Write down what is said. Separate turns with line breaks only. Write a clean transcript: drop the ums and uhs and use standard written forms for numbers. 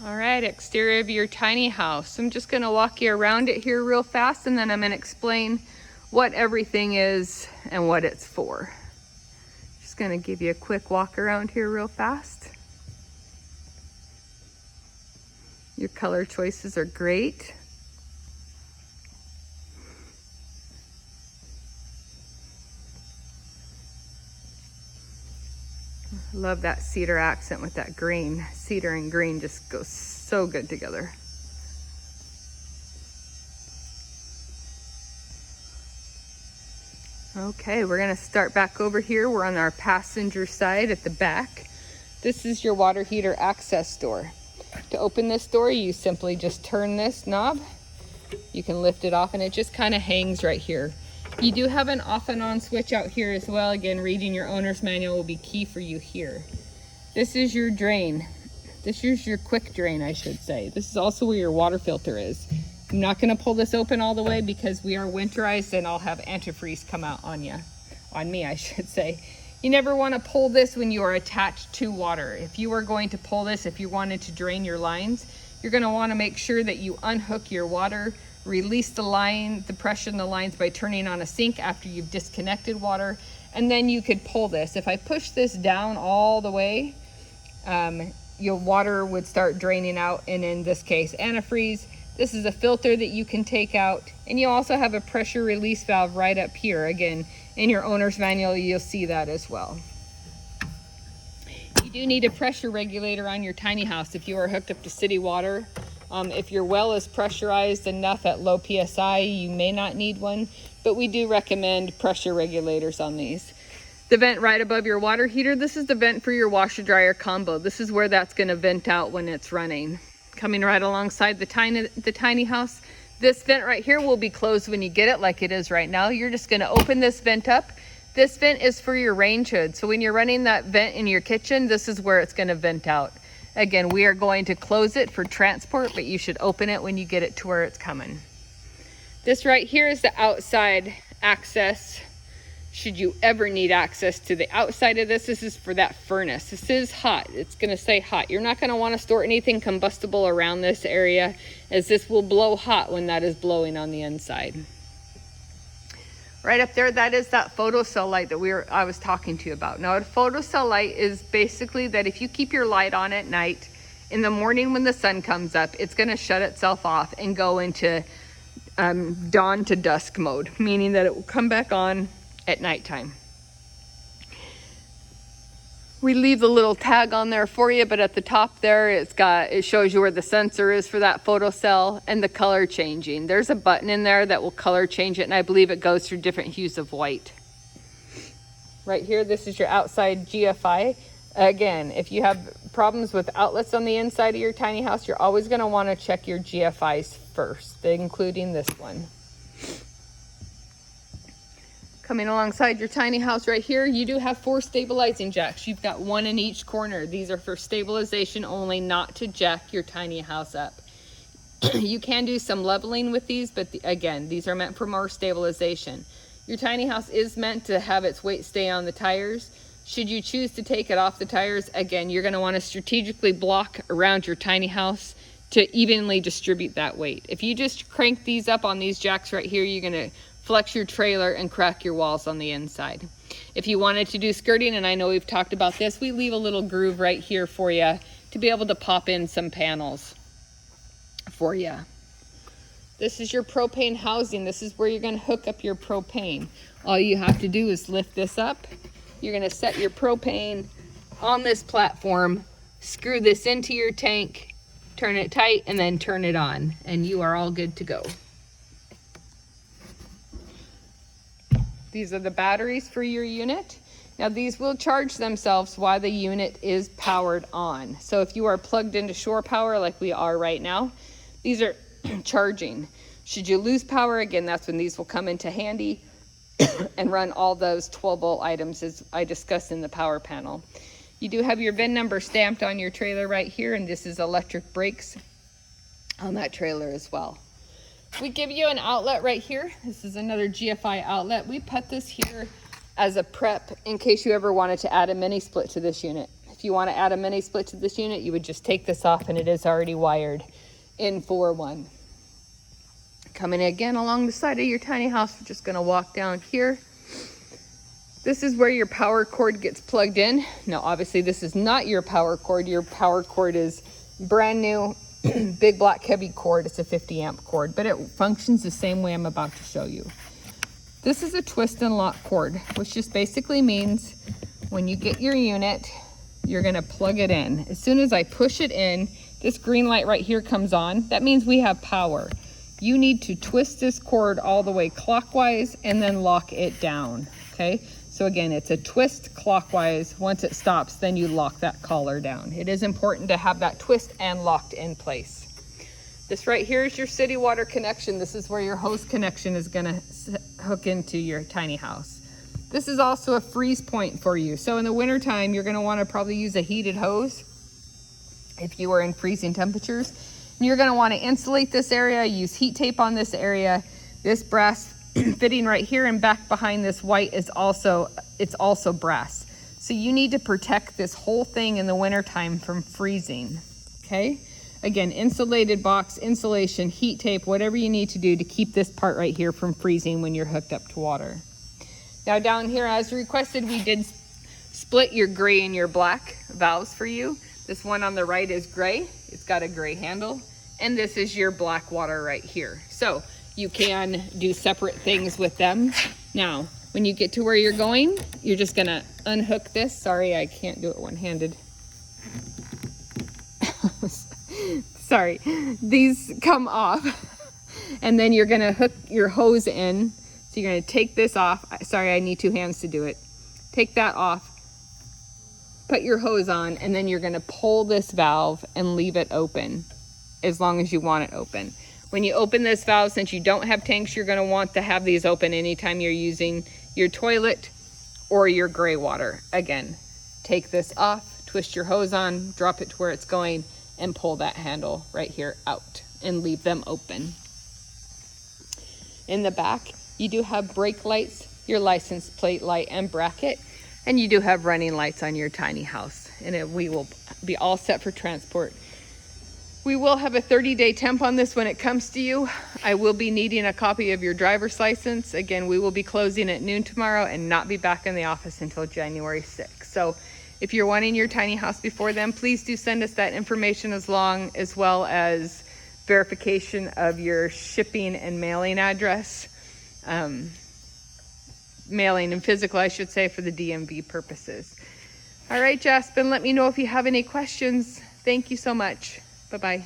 All right, exterior of your tiny house. I'm just gonna walk you around it here real fast, and then I'm gonna explain what everything is and what it's for. Just gonna give you a quick walk around here real fast. Your color choices are great. Love that cedar accent with that green. Cedar and green just goes so good together. Okay, we're gonna start back over here. We're on our passenger side at the back. This is your water heater access door. To open this door, you simply just turn this knob. You can lift it off and it just kind of hangs right here. You do have an off and on switch out here as well. Again, reading your owner's manual will be key for you here. This is your drain. This is your quick drain, I should say. This is also where your water filter is. I'm not gonna pull this open all the way because we are winterized and I'll have antifreeze come out on you. On me, I should say. You never wanna pull this when you are attached to water. If you are going to pull this, if you wanted to drain your lines, you're gonna wanna make sure that you unhook your water, release the line, the pressure in the lines by turning on a sink after you've disconnected water, and then you could pull this. If I push this down all the way, your water would start draining out, and in this case, antifreeze. This is a filter that you can take out, and you also have a pressure release valve right up here. Again, in your owner's manual, you'll see that as well. You do need a pressure regulator on your tiny house if you are hooked up to city water. If your well is pressurized enough at low PSI, you may not need one, but we do recommend pressure regulators on these. The vent right above your water heater, this is the vent for your washer dryer combo. This is where that's gonna vent out when it's running. Coming right alongside the tiny house, this vent right here will be closed when you get it like it is right now. You're just gonna open this vent up. This vent is for your range hood. So when you're running that vent in your kitchen, this is where it's gonna vent out. Again, we are going to close it for transport, but you should open it when you get it to where it's coming. This right here is the outside access. Should you ever need access to the outside of this, this is for that furnace. This is hot. It's gonna stay hot. You're not gonna wanna store anything combustible around this area, as this will blow hot when that is blowing on the inside. Right up there, that is that photocell light that I was talking to you about. Now, a photocell light is basically that if you keep your light on at night, in the morning when the sun comes up, it's gonna shut itself off and go into dawn to dusk mode, meaning that it will come back on at nighttime. We leave the little tag on there for you, but at the top there, it shows you where the sensor is for that photocell and the color changing. There's a button in there that will color change it, and I believe it goes through different hues of white. Right here, this is your outside GFI. Again, if you have problems with outlets on the inside of your tiny house, you're always gonna wanna check your GFIs first, including this one. Coming alongside your tiny house right here, you do have 4 stabilizing jacks. You've got 1 in each corner. These are for stabilization only, not to jack your tiny house up. You can do some leveling with these, but again, these are meant for more stabilization. Your tiny house is meant to have its weight stay on the tires. Should you choose to take it off the tires, again, you're gonna wanna strategically block around your tiny house to evenly distribute that weight. If you just crank these up on these jacks right here, you're gonna flex your trailer and crack your walls on the inside. If you wanted to do skirting, and I know we've talked about this, we leave a little groove right here for you to be able to pop in some panels for you. This is your propane housing. This is where you're gonna hook up your propane. All you have to do is lift this up. You're gonna set your propane on this platform, screw this into your tank, turn it tight, and then turn it on, and you are all good to go. These are the batteries for your unit. Now these will charge themselves while the unit is powered on. So if you are plugged into shore power like we are right now, these are charging. Should you lose power, again, that's when these will come into handy and run all those 12-volt items as I discussed in the power panel. You do have your VIN number stamped on your trailer right here, and this is electric brakes on that trailer as well. We give you an outlet right here. This is another GFI outlet. We put this here as a prep in case you ever wanted to add a mini split to this unit. If If you want to add a mini split to this unit, you would just take this off, and it is already wired in for one. Coming again along the side of your tiny house, we're just going to walk down here. This is where your power cord gets plugged in. Now, obviously, this is not your power cord. Your power cord is brand new, big black heavy cord. It's a 50 amp cord, but it functions the same way I'm about to show you. This is a twist and lock cord, which just basically means when you get your unit, you're gonna plug it in. As soon as I push it in, this green light right here comes on. That means we have power. You need to twist this cord all the way clockwise and then lock it down, okay? So again, it's a twist clockwise. Once it stops, then you lock that collar down. It is important to have that twist and locked in place. This right here is your city water connection. This is where your hose connection is gonna hook into your tiny house. This is also a freeze point for you. So in the wintertime, you're gonna wanna probably use a heated hose if you are in freezing temperatures. And you're gonna wanna insulate this area, use heat tape on this area. This brass fitting right here and back behind this white is also brass. So you need to protect this whole thing in the wintertime from freezing, okay? Again, insulated box, insulation, heat tape, whatever you need to do to keep this part right here from freezing when you're hooked up to water. Now down here, as requested, we did split your gray and your black valves for you. This one on the right is gray. It's got a gray handle. And this is your black water right here. So you can do separate things with them. Now, when you get to where you're going, you're just gonna unhook this. Sorry, I can't do it one-handed. Sorry, these come off. And then you're gonna hook your hose in. So you're gonna take this off. Sorry, I need two hands to do it. Take that off, put your hose on, and then you're gonna pull this valve and leave it open as long as you want it open. When you open this valve, since you don't have tanks, you're gonna want to have these open anytime you're using your toilet or your gray water. Again, take this off, twist your hose on, drop it to where it's going, and pull that handle right here out and leave them open. In the back, you do have brake lights, your license plate light and bracket, and you do have running lights on your tiny house. And we will be all set for transport. We will have a 30-day temp on this when it comes to you. I will be needing a copy of your driver's license. Again, we will be closing at noon tomorrow and not be back in the office until January 6th. So if you're wanting your tiny house before then, please do send us that information as well as verification of your shipping and mailing address. Mailing and physical, I should say, for the DMV purposes. All right, Jaspen, let me know if you have any questions. Thank you so much. Bye-bye.